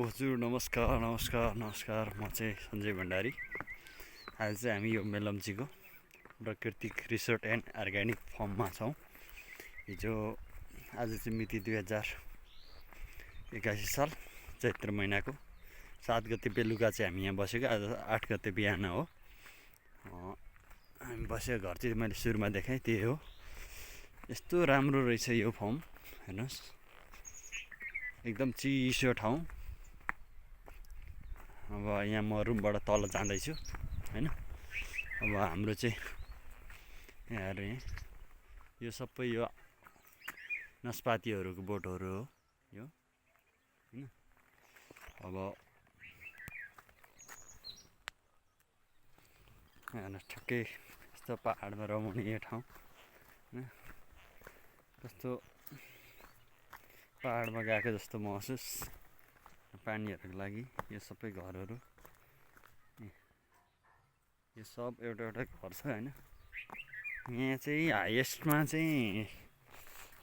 हजुर नमस्कार नमस्कार नमस्कार। म चाहिँ सञ्जय भण्डारी। आज चाहिँ हामी यो मेलम्चीको प्राकृतिक रिसोर्ट एन्ड अर्ग्यानिक फर्ममा छौँ। हिजो आज चाहिँ मिति 2081 साल चैत्र महिनाको 7 गते बेलुका चाहिँ हामी यहाँ बसेको। आज 8 गते बिहान हो हामी बसेको। घर चाहिँ मैले सुरुमा देखाएँ त्यही हो। यस्तो राम्रो रहेछ यो फर्म, हेर्नुहोस्, एकदम चिसो ठाउँ। अब यहाँ म रुमबाट तल जाँदैछु हैन। अब हाम्रो चाहिँ यहाँ यो सबै यो नास्पातीहरूको बोटहरू हो यो हैन। अब यहाँ ठ्याक्कै यस्तो पहाडमा रमणीय ठाउँ हैन। कस्तो पहाडमा गएको जस्तो महसुस। पानीहरूको लागि यो सबै घरहरू, यो सब एउटा एउटा घर छ हैन। यहाँ चाहिँ हाइएस्टमा चाहिँ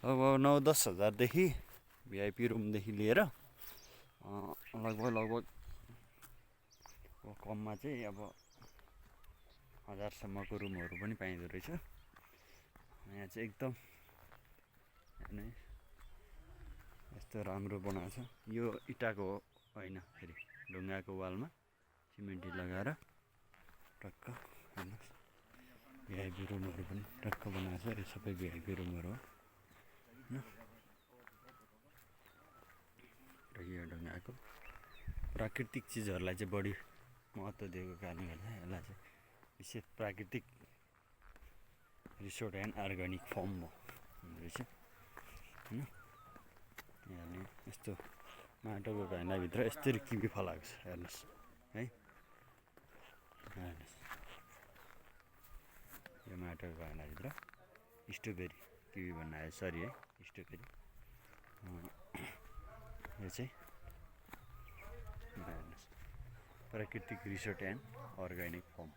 अब 9-10 हजारदेखि भिआइपी रुमदेखि लिएर लगभग कममा चाहिँ अब 1000सम्मको रुमहरू पनि पाइँदो रहेछ। यहाँ चाहिँ एकदम यस्तो राम्रो बनाएको छ। यो इँटाको होइन, फेरि ढुङ्गाको वालमा सिमेन्टी लगाएर टक्क हेर्नुहोस्। भिआइपी रुमहरू पनि टक्क बनाएको छ। यो सबै भिआइपी रुमहरू हो होइन। र यो ढुङ्गाको प्राकृतिक चिजहरूलाई चाहिँ बढी महत्त्व दिएको कारणले गर्दा यसलाई चाहिँ विशेष प्राकृतिक रिसोर्ट एन्ड अर्ग्यानिक फर्म रहेछ होइन। यहाँले यस्तो माटोको घैलाभित्र यस्तरी किवी फलाएको छ, हेर्नुहोस् है। हेर्नुहोस्, यो माटोको घैलाभित्र स्ट्रबेरी किवी बनाएको, सरी है, स्ट्रबेरी। यो चाहिँ हेर्नुहोस्, प्राकृतिक रिसोर्ट एन्ड अर्ग्यानिक फर्म।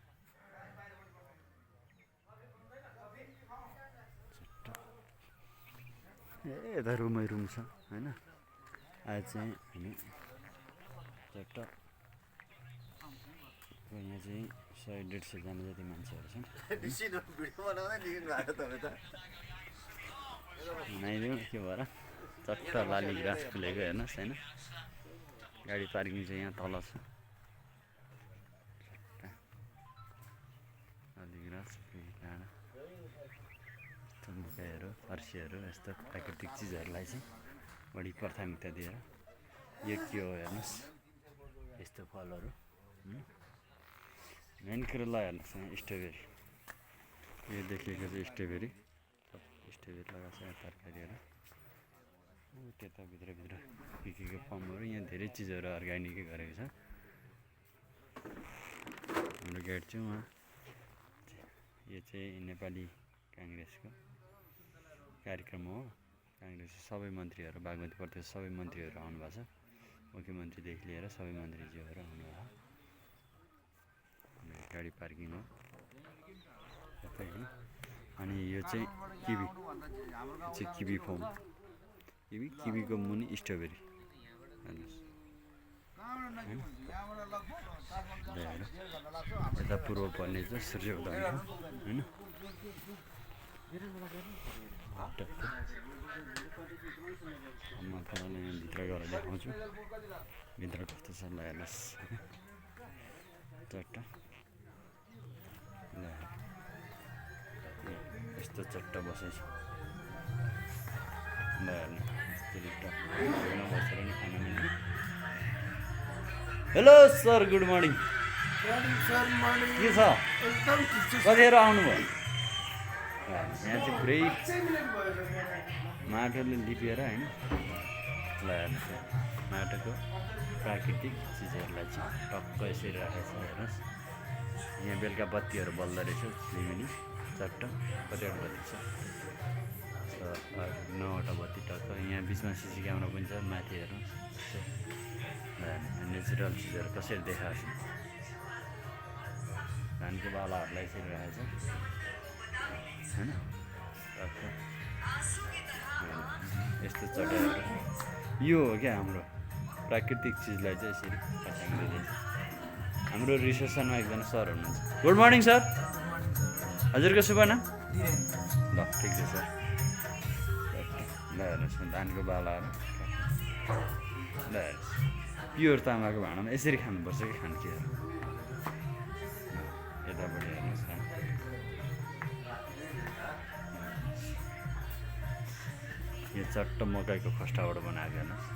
यता रुमै रुम छ होइन। आज चाहिँ हामी चट्ट यहाँ चाहिँ 100-150 जना जति मान्छेहरू छन्। बनाइदिउँ के भएर चट्ट लाली ग्रास फुलेको हेर्नुहोस् होइन। गाडी पार्किङ चाहिँ यहाँ तल छ। लाली ग्रास, डाँडा, मुकाइहरू, फर्सीहरू, यस्तो प्राकृतिक चिजहरूलाई चाहिँ बढी प्राथमिकता दिएर। यो के हो हेर्नुहोस्, यस्तो फलहरू। मेन कुरो ल हेर्नुहोस्, यहाँ स्ट्रबेरी, यो देखेको चाहिँ स्ट्रबेरी, सब स्ट्रबेरी लगाएको छ। यहाँ तरकारीहरू, त्यता भित्रभित्र के फर्महरू। यहाँ धेरै चिजहरू अर्ग्यानिकै गरेको छ। हाम्रो गेट चाहिँ उहाँ, यो चाहिँ नेपाली काङ्ग्रेसको कार्यक्रम हो। काङ्ग्रेसको सबै मन्त्रीहरू, बागमती प्रदेश सबै मन्त्रीहरू आउनुभएको छ। मुख्यमन्त्रीदेखि लिएर सबै मन्त्रीज्यूहरू आउनुभएको। गाडी पार्किङ हो यतै होइन। अनि यो चाहिँ किवी, यो चाहिँ किवी फर्म। किवीको मुनि स्ट्रबेरी हेर्नुहोस् होइन। यता पूर्व पर्ने चाहिँ सूर्योदय हो होइन। म तपाईँलाई यहाँ भित्र गएर देखाउँछु भित्र कस्तो छ। ल हेर्नुहोस् चट्ट, यस्तो चट्ट बसेछ। ल हेर्नु बसेर नि खाना मिल्ने। Hello sir, good morning. के छ, कतिखेर आउनुभयो? यहाँ चाहिँ पुरै माटोले लिपिएर होइन। ल हेर्नुहोस्, माटोको प्राकृतिक चिजहरूलाई चाहिँ टक्क यसरी राखेको छ, हेर्नुहोस्। यहाँ बेलुका बत्तीहरू बल्दो रहेछ, लिमिनी चट्ट। कतिवटा बत्ती छ? 9वटा बत्ती टक्क। यहाँ बिचमा सिसी क्यामेरा पनि छ, माथि हेर्नुहोस्। नेचुरल चिजहरू कसरी देखाएको छ। धानको बालाहरूलाई यसरी राखेको छ होइन। यस्तो चट्टाहरू यो हो क्या हाम्रो प्राकृतिक चिजलाई चाहिँ यसरी पछ्याउँदै दिन्छ। हाम्रो रिसेप्सनमा एकजना सर हुनुहुन्छ। Good morning sir. हजुरको शुभ नाम? ल ठिक छ सर। ल हेर्नुहोस् न धानको बालाहरू। ल हेर्नुहोस् प्योर तामाको भाँडामा यसरी खानुपर्छ कि खान्कीहरू। यतापट्टि हेर्नुहोस् न यो चट्ट मकैको खस्टाबाट बनाएको हेर्नुहोस्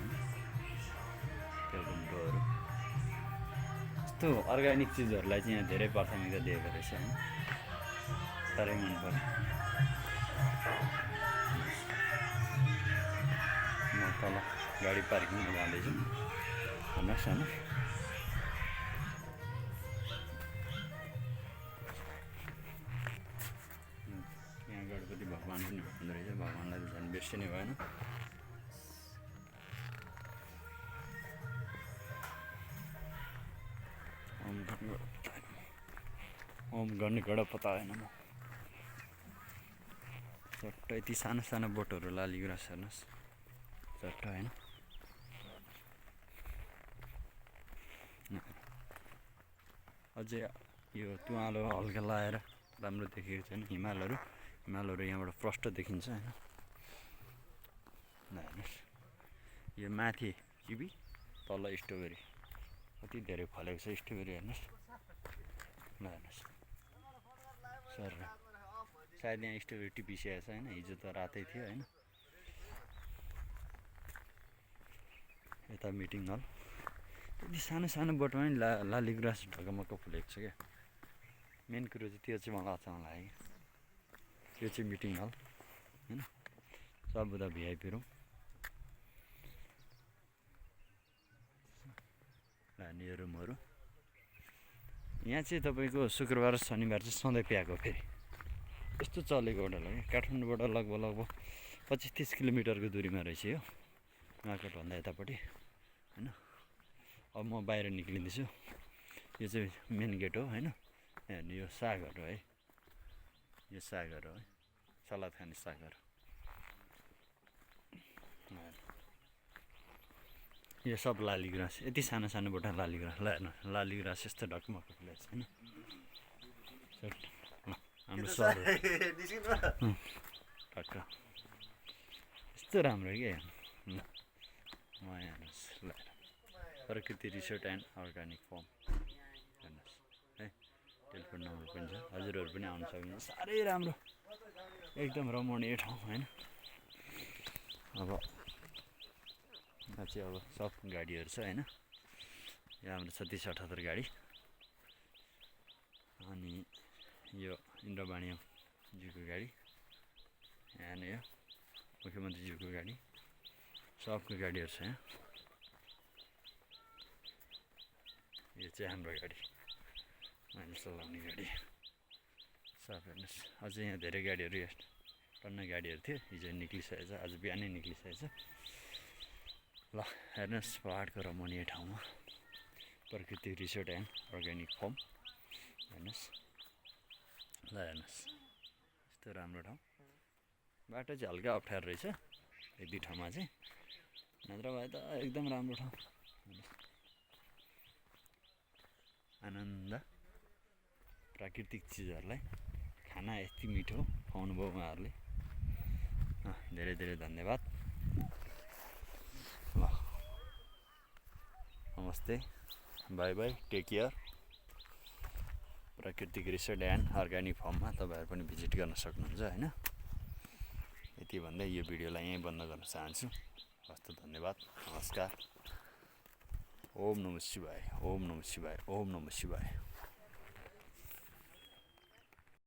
त्यो गुन्डोहरू। यस्तो अर्ग्यानिक चिजहरूलाई चाहिँ यहाँ धेरै प्राथमिकता दिएको रहेछ होइन, साह्रै मन पर्यो। म तल गाडी पार्किङमा जाँदैछु हेर्नुहोस् होइन। यहाँ गणपति भगवान् पनि हुँदो रहेछ, भगवान्लाई त झन् बिर्सिनै भएन। ओम गर्ने गड पताएन म। चट्ट यति सानो सानो बोटहरू लालीगुराँस हेर्नुहोस् चट्ट होइन। अझै यो तुवालो हल्का लाएर राम्रो देखेको छैन। हिमालहरू यहाँबाट प्रष्ट देखिन्छ होइन। ल हेर्नुहोस् यो माथि किवी तल स्ट्रबेरी कति धेरै फलेको छ स्ट्रबेरी हेर्नुहोस्। ल हेर्नुहोस् सर सायद यहाँ स्ट्रबेरी टिपिसकेको छ होइन, हिजो त रातै थियो होइन। यता मिटिङ हल यति सानो सानो बोटमा नि लालीगुराँस ढकमक्क फुलेको छ क्या। मेन कुरो चाहिँ त्यो चाहिँ मलाई अचम्म लाग्यो। त्यो चाहिँ मिटिङ हल होइन, सबभन्दा भिआइपी रुम। यो रुमहरू यहाँ चाहिँ तपाईँको शुक्रबार शनिबार चाहिँ सधैँ प्याएको। फेरि यस्तो चलेको होटल हो क्या। काठमाडौँबाट लगभग 25-30 किलोमिटरको दूरीमा रहेछ यो मार्केटभन्दा यतापट्टि होइन। अब म बाहिर निक्लिँदैछु। यो चाहिँ मेन गेट हो होइन। हेर्नु यो सागहरू है, यो सागहरू है, सलाद खाने सागहरू। यो सब लालीगुराँस यति सानो सानो बोटा लालीगुराँस। ल हेर्नु लालीगुराँस यस्तो ढकमक्क फुलेको छ होइन। हाम्रो सर टक्क यस्तो राम्रो क्या। म हेर्नुहोस् ल प्रकृति रिसोर्ट एन्ड अर्ग्यानिक फार्म हेर्नुहोस् है। टेलिफोन नम्बर पनि छ, हजुरहरू पनि आउनु सक्नुहुन्छ। साह्रै राम्रो एकदम रमणीय ठाउँ होइन। अब यहाँ चाहिँ अब सब गाडीहरू छ होइन। यहाँ हाम्रो 36-78 गाडी। अनि यो इन्द्रवाणीज्यूको गाडी, यहाँ नै हो मुख्यमन्त्रीज्यूको गाडी, सबको गाडीहरू छ यहाँ। यो चाहिँ हाम्रो गाडी, मैले चलाउने गाडी। सब हेर्नुहोस् अझै यहाँ धेरै गाडीहरू टन्न गाडीहरू थियो। हिजो निक्लिसकेको छ, आज बिहानै निक्लिसकेको छ। ल हेर्नुहोस् पहाडको रमणीय ठाउँमा प्रकृति रिसोर्ट एन्ड अर्ग्यानिक फार्म हेर्नुहोस्। ल हेर्नुहोस् यस्तो राम्रो ठाउँ। बाटो चाहिँ हल्का अप्ठ्यारो रहेछ एक दुई ठाउँमा चाहिँ, नत्र भए त एकदम राम्रो ठाउँ। आनन्द प्राकृतिक चिजहरूलाई खाना यति मिठो खुवाउनुभयो उहाँहरूले, धेरै धेरै धन्यवाद। ल नमस्ते, बाई बाई, टेक केयर। प्राकृतिक रिसोर्ट एन्ड अर्ग्यानिक फार्ममा तपाईँहरू पनि भिजिट गर्न सक्नुहुन्छ होइन। यति भन्दै यो भिडियोलाई यहीँ बन्द गर्न चाहन्छु। हस्त धन्यवाद, नमस्कार। ओम नमः शिवाय, ओम नमः शिवाय, ओम नमः शिवाय।